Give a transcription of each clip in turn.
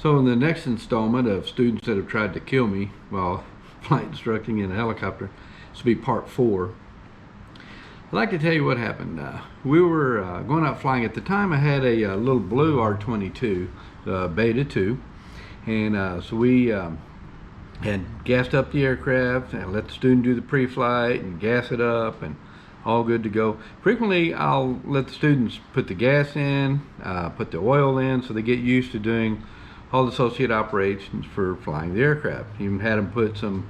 So in the next installment of students that have tried to kill me while flight instructing in a helicopter, this will be part 4. I'd like to tell you what happened. We were going out flying. At the time I had a little blue R-22 Beta 2, and so we had gassed up the aircraft and let the student do the pre-flight and gas it up and all good to go. Frequently I'll let the students put the gas in, put the oil in, so they get used to doing all the associated operations for flying the aircraft. Even had them put some,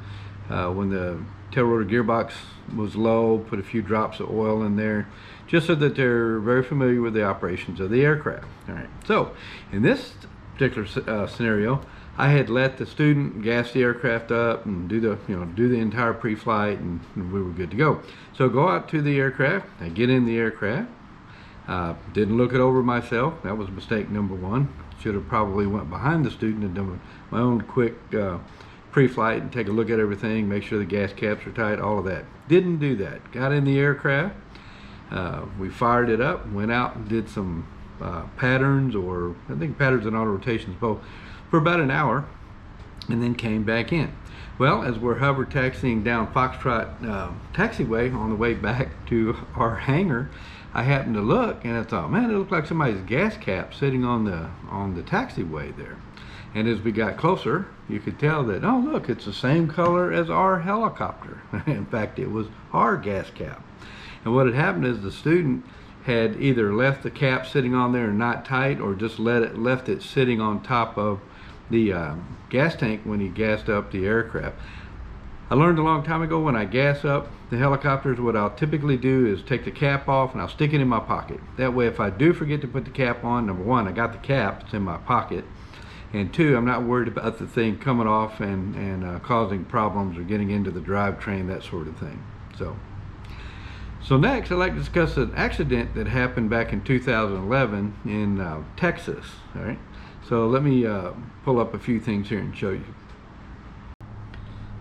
when the tail rotor gearbox was low, put a few drops of oil in there, just so that they're very familiar with the operations of the aircraft. All right. So in this particular scenario, I had let the student gas the aircraft up and do the entire pre-flight, and we were good to go. So go out to the aircraft. I get in the aircraft. Didn't look it over myself. That was mistake number 1. Should have probably went behind the student and done my own quick pre-flight and take a look at everything, make sure the gas caps are tight, all of that. Didn't do that. Got in the aircraft. We fired it up, went out and did some patterns, or I think patterns and auto rotations both, for about an hour, and then came back in. Well, as we're hover taxiing down Foxtrot taxiway on the way back to our hangar, I happened to look and I thought, man, it looked like somebody's gas cap sitting on the taxiway there. And as we got closer, you could tell that, oh look, it's the same color as our helicopter. In fact, it was our gas cap. And what had happened is the student had either left the cap sitting on there and not tight, or just left it sitting on top of the gas tank when he gassed up the aircraft. I learned a long time ago, when I gas up the helicopters, what I'll typically do is take the cap off and I'll stick it in my pocket. That way, if I do forget to put the cap on, number 1, I got the cap, it's in my pocket, and 2, I'm not worried about the thing coming off and causing problems or getting into the drivetrain, that sort of thing. So next, I'd like to discuss an accident that happened back in 2011 in Texas. All right. So let me pull up a few things here and show you.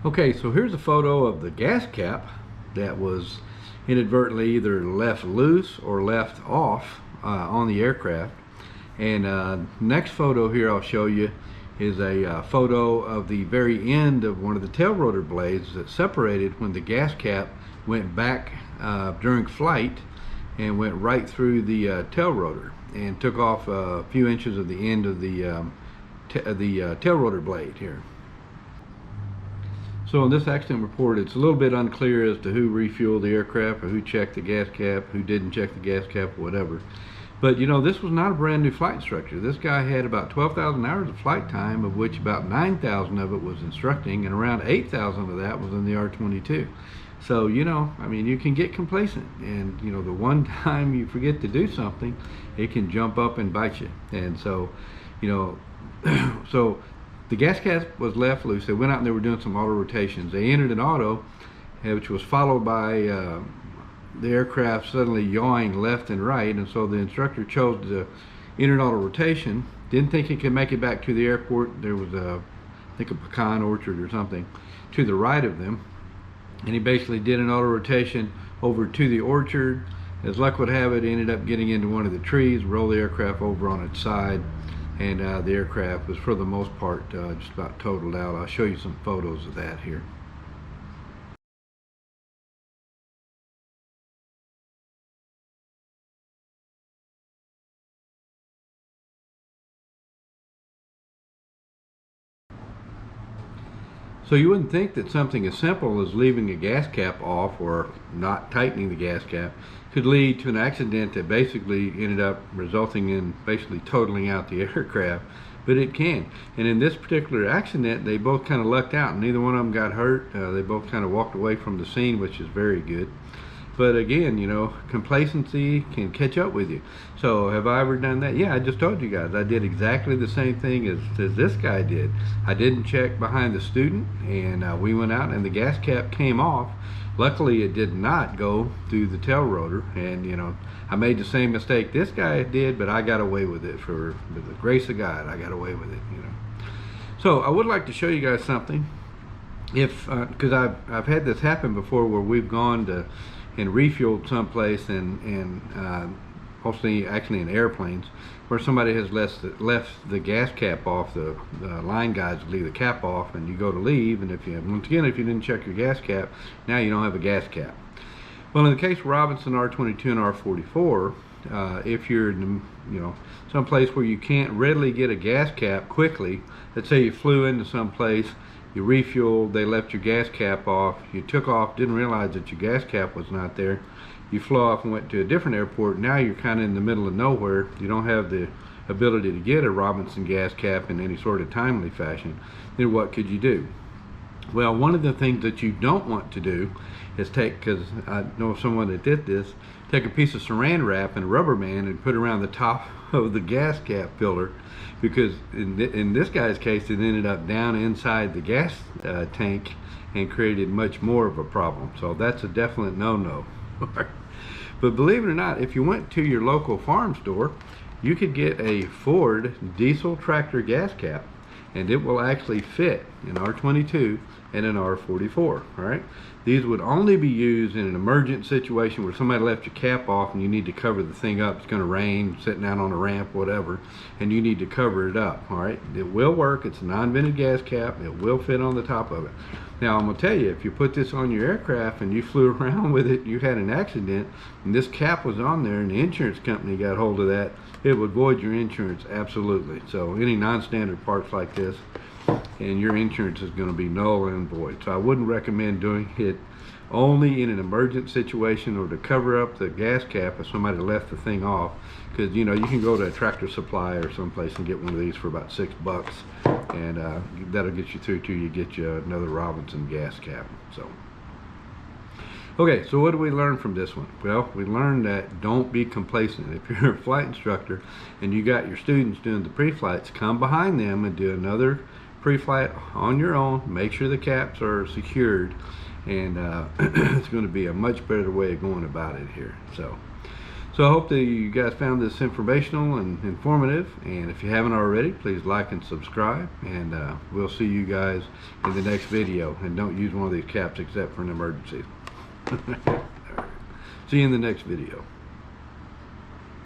Okay, so here's a photo of the gas cap that was inadvertently either left loose or left off on the aircraft. And next photo here I'll show you is a photo of the very end of one of the tail rotor blades that separated when the gas cap went back during flight and went right through the tail rotor and took off a few inches of the end of the tail rotor blade here. So in this accident report, it's a little bit unclear as to who refueled the aircraft, or who checked the gas cap, who didn't check the gas cap, or whatever. But you know, this was not a brand new flight instructor. This guy had about 12,000 hours of flight time, of which about 9,000 of it was instructing, and around 8,000 of that was in the R-22. So, you know, I mean, you can get complacent, and you know, the one time you forget to do something, it can jump up and bite you. And so, you know, so the gas cap was left loose. They went out and they were doing some auto rotations. They entered an auto, which was followed by the aircraft suddenly yawing left and right, and so the instructor chose to enter an auto rotation. Didn't think he could make it back to the airport. There was I think a pecan orchard or something to the right of them, and he basically did an auto rotation over to the orchard. As luck would have it, he ended up getting into one of the trees, rolled the aircraft over on its side, and the aircraft was, for the most part, just about totaled out. I'll show you some photos of that here. So you wouldn't think that something as simple as leaving a gas cap off or not tightening the gas cap could lead to an accident that basically ended up resulting in basically totaling out the aircraft, but it can. And in this particular accident, they both kind of lucked out, and neither one of them got hurt. They both kind of walked away from the scene, which is very good. But again, you know, complacency can catch up with you. So have I ever done that? Yeah, I just told you guys. I did exactly the same thing as this guy did. I didn't check behind the student, and we went out and the gas cap came off. Luckily, it did not go through the tail rotor, and you know, I made the same mistake this guy did, but I got away with it. For the grace of God, I got away with it, you know. So I would like to show you guys something. If because I've had this happen before, where we've gone to and refueled someplace, and mostly actually in airplanes, where somebody has left the gas cap off. The line guides leave the cap off, and you go to leave, and if you didn't check your gas cap, now you don't have a gas cap. Well, in the case of Robinson R22 and R44, if you're in, someplace where you can't readily get a gas cap quickly, let's say you flew into some place, you refueled, they left your gas cap off, you took off, didn't realize that your gas cap was not there, you flew off and went to a different airport, now you're kind of in the middle of nowhere, you don't have the ability to get a Robinson gas cap in any sort of timely fashion, then what could you do? Well, one of the things that you don't want to do is because I know someone that did this, take a piece of saran wrap and a rubber band and put it around the top of the gas cap filler, because in this guy's case it ended up down inside the gas tank and created much more of a problem. So that's a definite no-no. But believe it or not, if you went to your local farm store, you could get a Ford diesel tractor gas cap, and it will actually fit an R22 and an R44. All right, these would only be used in an emergent situation where somebody left your cap off and you need to cover the thing up. It's going to rain, sitting out on a ramp, whatever, and you need to cover it up. All right, it will work. It's a non-vented gas cap. It will fit on the top of it. Now, I'm going to tell you, if you put this on your aircraft and you flew around with it, you had an accident, and this cap was on there, and the insurance company got hold of that, it would void your insurance, absolutely. So any non-standard parts like this, and your insurance is going to be null and void. So I wouldn't recommend doing it only in an emergent situation or to cover up the gas cap if somebody left the thing off, because you can go to a Tractor Supply or someplace and get one of these for about $6, and that'll get you through till you get you another Robinson gas cap. So okay, so what do we learn from this one? Well, we learned that don't be complacent. If you're a flight instructor and you got your students doing the pre-flights, come behind them and do another pre-flight on your own. Make sure the caps are secured, and it's going to be a much better way of going about it here. So I hope that you guys found this informational and informative, and if you haven't already, please like and subscribe, and we'll see you guys in the next video. And don't use one of these caps except for an emergency. See you in the next video.